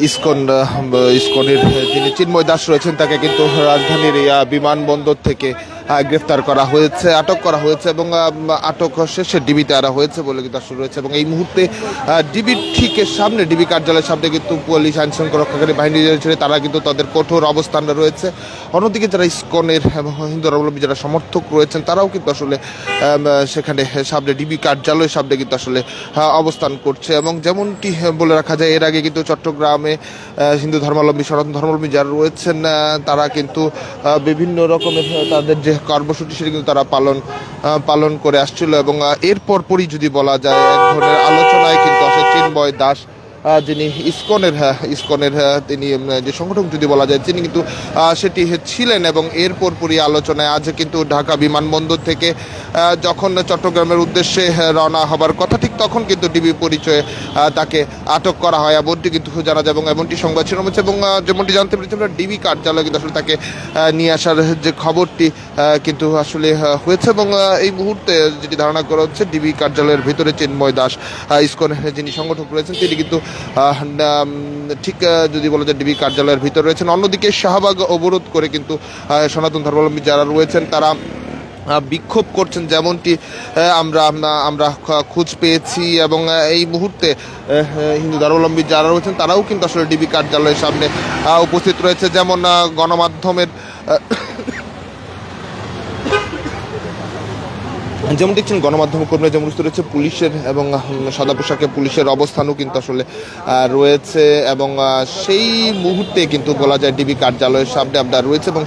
ইসকনের যিনি চিন্ময় দাস রয়েছেন তাকে কিন্তু রাজধানীর বিমানবন্দর থেকে গ্রেফতার করা হয়েছে, আটক করা হয়েছে এবং আটক শেষে ডিবিতে আনা হয়েছে বলে কিন্তু শুরু রয়েছে। এবং এই মুহূর্তে ডিবির ঠিক সামনে, ডিবি কার্যালয়ের সামনে কিন্তু পুলিশ আইন শৃঙ্খলা রক্ষাকারী বাহিনী রয়েছে, তারা কিন্তু তাদের কঠোর অবস্থান রয়েছে। অন্যদিকে যারা ইসকনের এবং হিন্দু ধর্মাবলম্বী যারা সমর্থক রয়েছেন তারাও কিন্তু আসলে সেখানে সামনে ডিবি কার্যালয়ের সামনে কিন্তু আসলে অবস্থান করছে। এবং যেমনটি বলে রাখা যায়, এর আগে কিন্তু চট্টগ্রামে হিন্দু ধর্মাবলম্বী, সনাতন ধর্মাবলম্বী যারা রয়েছেন তারা কিন্তু বিভিন্ন রকমের তাদের যে কর্মসূচি সেটি কিন্তু তারা পালন করে আসছিল। এবং এরপর পরই যদি বলা যায়, এক ধরনের আলোচনায় কিন্তু আসে চিন্ময় দাস, যিনি ইসকনের তিনি যে সংগঠক যদি বলা যায়, তিনি কিন্তু সেটি ছিলেন। এবং এরপর পরই আলোচনায় আজ কিন্তু ঢাকা বিমানবন্দর থেকে যখন চট্টগ্রামের উদ্দেশ্যে রওনা হবার কথা, ঠিক তখন কিন্তু ডিবি পরিচয়ে তাকে আটক করা হয় এমনটি কিন্তু জানা যায় এবং এমনটি সংবাদ শিরোনাম হচ্ছে। এবং যেমনটি জানতে পেরেছি আমরা, ডিবি কার্যালয়ে কিন্তু আসলে তাকে নিয়ে আসার যে খবরটি কিন্তু আসলে হয়েছে। এবং এই মুহূর্তে যেটি ধারণা করা হচ্ছে, ডিবি কার্যালয়ের ভিতরে চিন্ময় দাস, ইসকনের যিনি সংগঠক রয়েছেন, তিনি কিন্তু ঠিক যদি বলা যায় ডিবি কার্যালয়ের ভিতরে রয়েছেন। অন্যদিকে শাহবাগ অবরোধ করে কিন্তু সনাতন ধর্মাবলম্বী যারা রয়েছেন তারা বিক্ষোভ করছেন, যেমনটি আমরা খোঁজ পেয়েছি। এবং এই মুহূর্তে হিন্দু ধর্মাবলম্বী যারা রয়েছেন তারাও কিন্তু আসলে ডিবি কার্যালয়ের সামনে উপস্থিত রয়েছে। যেমন গণমাধ্যমের যেমন দেখছেন, গণমাধ্যম কর্মীরা যেমন উপস্থিত রয়েছে, পুলিশের এবং সাদা পোশাকে পুলিশের অবস্থানও কিন্তু আসলে রয়েছে। এবং সেই মুহূর্তে কিন্তু বলা যায় ডিবি কার্যালয়ের সামনে আমরা রয়েছে এবং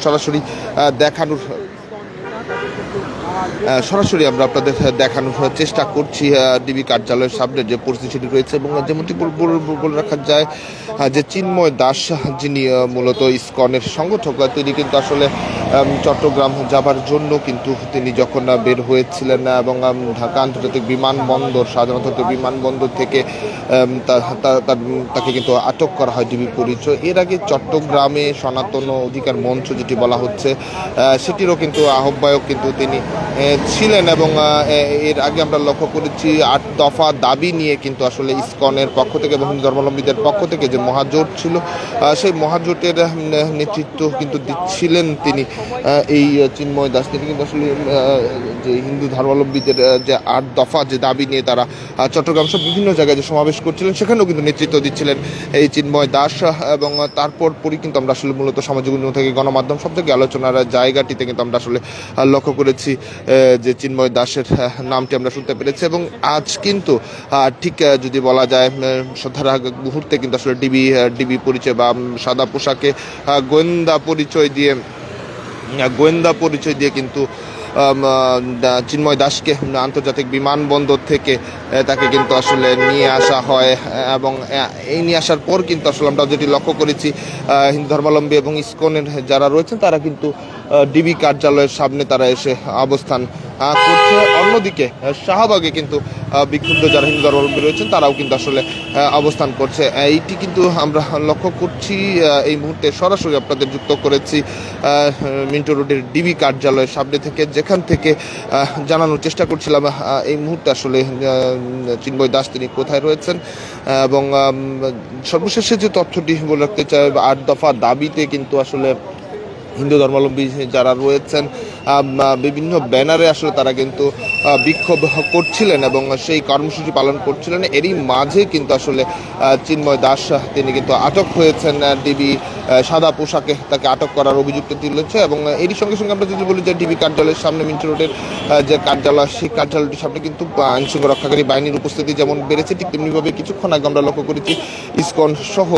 সরাসরি আমরা আপনাদের দেখানোর চেষ্টা করছি ডিবি কার্যালয়ের সামনে যে পরিস্থিতি রয়েছে। এবং যেমনটি বলে রাখা যায় যে চিন্ময় দাস, যিনি মূলত ইসকনের সংগঠক, তিনি কিন্তু আসলে চট্টগ্রাম যাবার জন্য কিন্তু তিনি যখন বের হয়েছিলেন এবং ঢাকা আন্তর্জাতিক বিমানবন্দর, সাধারণত বিমানবন্দর থেকে তাকে কিন্তু আটক করা হয় ডিবি পরিচয়। এর আগে চট্টগ্রামে সনাতন অধিকার মঞ্চ যেটি বলা হচ্ছে, সেটিরও কিন্তু আহ্বায়ক কিন্তু তিনি ছিলেন। এবং এর আগে আমরা লক্ষ্য করেছি ৮ দফা দাবি নিয়ে কিন্তু আসলে ইসকনের পক্ষ থেকে এবং হিন্দু ধর্মাবলম্বীদের পক্ষ থেকে যে মহাজোট ছিল, সেই মহাজোটের নেতৃত্ব কিন্তু দিচ্ছিলেন তিনি, এই চিন্ময় দাস। তিনি কিন্তু আসলে যে হিন্দু ধর্মাবলম্বীদের যে ৮ দফা যে দাবি নিয়ে তারা চট্টগ্রাম সব বিভিন্ন জায়গায় যে সমাবেশ করছিলেন, সেখানেও কিন্তু নেতৃত্ব দিচ্ছিলেন এই চিন্ময় দাস। এবং তারপর পরই কিন্তু আমরা আসলে মূলত সামাজিক উন্নয়ন থেকে গণমাধ্যম সব থেকে আলোচনার জায়গাটিতে কিন্তু আমরা আসলে লক্ষ্য করেছি যে চিন্ময় দাসের নামটি আমরা শুনতে পেরেছি। এবং আজ কিন্তু ঠিক যদি বলা যায় সন্ধ্যার আগ মুহূর্তে কিন্তু আসলে ডিবি পরিচয় বা সাদা পোশাকে গোয়েন্দা পরিচয় দিয়ে কিন্তু চিন্ময় দাসকে আন্তর্জাতিক বিমানবন্দর থেকে তাকে কিন্তু আসলে নিয়ে আসা হয়। এবং এই নিয়ে আসার পর কিন্তু আসলে আমরা যেটি লক্ষ্য করেছি, হিন্দু ধর্মাবলম্বী এবং ইসকনের যারা রয়েছেন তারা কিন্তু ডিবি কার্যালয়ের সামনে তারা এসে অবস্থান করছে। অন্যদিকে শাহবাগে কিন্তু বিক্ষুব্ধ যারা হিন্দু ধর্মাবলম্বী রয়েছেন তারাও কিন্তু আসলে অবস্থান করছে। এইটি কিন্তু আমরা লক্ষ্য করছি। এই মুহূর্তে সরাসরি আপনাদের যুক্ত করেছি মিন্টো রোডের ডিবি কার্যালয়ের সামনে থেকে, যেখান থেকে জানানোর চেষ্টা করছিলাম এই মুহূর্তে আসলে চিন্ময় দাস তিনি কোথায় রয়েছেন। এবং সর্বশেষে যে তথ্যটি বলে রাখতে চাই, ৮ দফা দাবিতে কিন্তু আসলে হিন্দু ধর্মাবলম্বী যারা রয়েছেন বিভিন্ন ব্যানারে আসলে তারা কিন্তু বিক্ষোভ করছিলেন এবং সেই কর্মসূচি পালন করছিলেন। এরই মাঝে কিন্তু আসলে চিন্ময় দাস তিনি কিন্তু আটক হয়েছেন ডিবি সাদা পোশাকে, তাকে আটক করার অভিযুক্ত তুলেছে। এবং এরই সঙ্গে সঙ্গে আমরা যদি বলি যে ডিবি কার্যালয়ের সামনে মিন্টো রোডের যে কার্যালয়, সেই কার্যালয়টির সামনে কিন্তু আইন শৃঙ্খলা রক্ষাকারী বাহিনীর উপস্থিতি যেমন বেড়েছে, ঠিক তেমনিভাবে কিছুক্ষণ আগে আমরা লক্ষ্য করেছি ইসকন সহ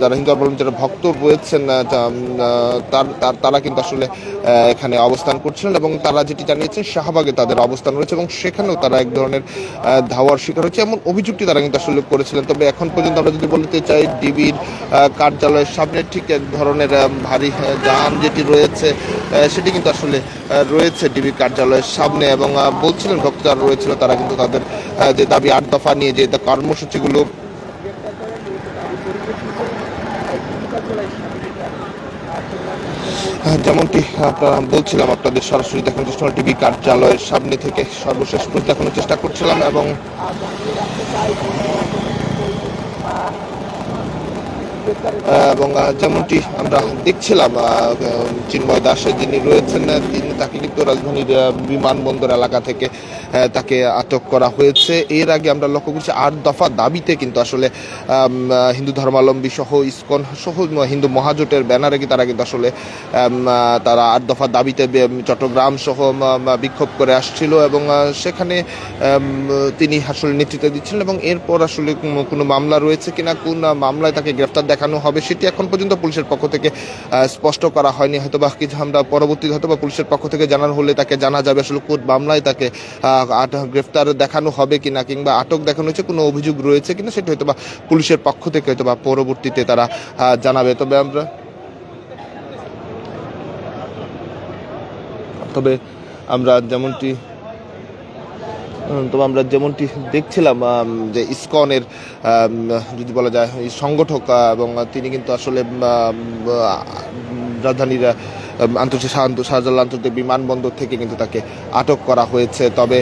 যারা হিন্দু ধর্মাবলম্বী যারা ভক্ত রয়েছেন তারা কিন্তু আসলে এখানে অবস্থান করছিলেন। এবং তারা যেটি জানিয়েছেন, শাহবাগে তাদের অবস্থান রয়েছে এবং সেখানেও তারা এক ধরনের ধাওয়ার শিকার হয়েছে এমন অভিযুক্তি তারা কিন্তু আসলে করেছিলেন। তবে এখন পর্যন্ত আমরা যদি বলতে চাই, ডিবির কার্যালয়ের সামনে ঠিক এক ধরনের ভারী যান যেটি রয়েছে সেটি কিন্তু আসলে রয়েছে ডিবি কার্যালয়ের সামনে। এবং বলছিলেন ভক্তরা রয়েছিল, তারা কিন্তু তাদের যে দাবি ৮ দফা নিয়ে যে কর্মসূচিগুলো যেমনটি বলছিলাম আপনাদের সরাসরি দেখানোর চেষ্টা, ডিবি কার্যালয়ের সামনে থেকে সর্বশেষ দেখানোর চেষ্টা করছিলাম। এবং এবং যেমনটি আমরা দেখছিলাম চিন্ময় দাস যিনি রয়েছেন তাকে কিন্তু রাজধানীর বিমানবন্দর এলাকা থেকে তাকে আটক করা হয়েছে। এর আগে আমরা লক্ষ্য করছি ৮ দফা দাবিতে কিন্তু আসলে হিন্দু ধর্মাবলম্বী সহ ইসকন সহ হিন্দু মহাজোটের ব্যানারে তারা কিন্তু আসলে তারা ৮ দফা দাবিতে চট্টগ্রাম সহ বিক্ষোভ করে আসছিল এবং সেখানে তিনি আসলে নেতৃত্ব দিচ্ছিলেন এবং এরপর আসলে কোনো মামলা রয়েছে কিনা, কোন মামলায় তাকে গ্রেফতার দেখানো হবে সেটি এখন পর্যন্ত পুলিশের পক্ষ থেকে স্পষ্ট করা হয়নি। হয়তোবা কিছু আমরা পরবর্তীতে হয়তোবা পুলিশের পক্ষ থেকে জানানো হলে তাকে জানা যাবে আসলে কোন মামলায় তাকে গ্রেফতার দেখানো হবে কিনা কিংবা আটক দেখানো হয়েছে, কোনো অভিযোগ রয়েছে কিনা সেটা হয়তোবা পুলিশের পক্ষ থেকে হয়তোবা পরবর্তীতে তারা জানাবে। তবে আমরা যেমনটি দেখছিলাম যে ইসকনের যদি বলা যায় সংগঠক এবং তিনি কিন্তু আসলে রাজধানীর শাহজালাল আন্তর্জাতিক বিমানবন্দর থেকে কিন্তু তাকে আটক করা হয়েছে। তবে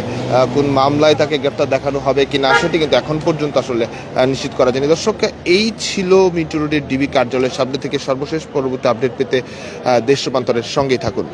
কোন মামলায় তাকে গ্রেফতার দেখানো হবে কিনা সেটি কিন্তু এখন পর্যন্ত আসলে নিশ্চিত করা যায়নি। দর্শক, এই ছিল মিন্টো রোডের ডিবি কার্যালয়ের সামনে থেকে সর্বশেষ পরবর্তী আপডেট পেতে দেশ রূপান্তরের সঙ্গেই থাকুন।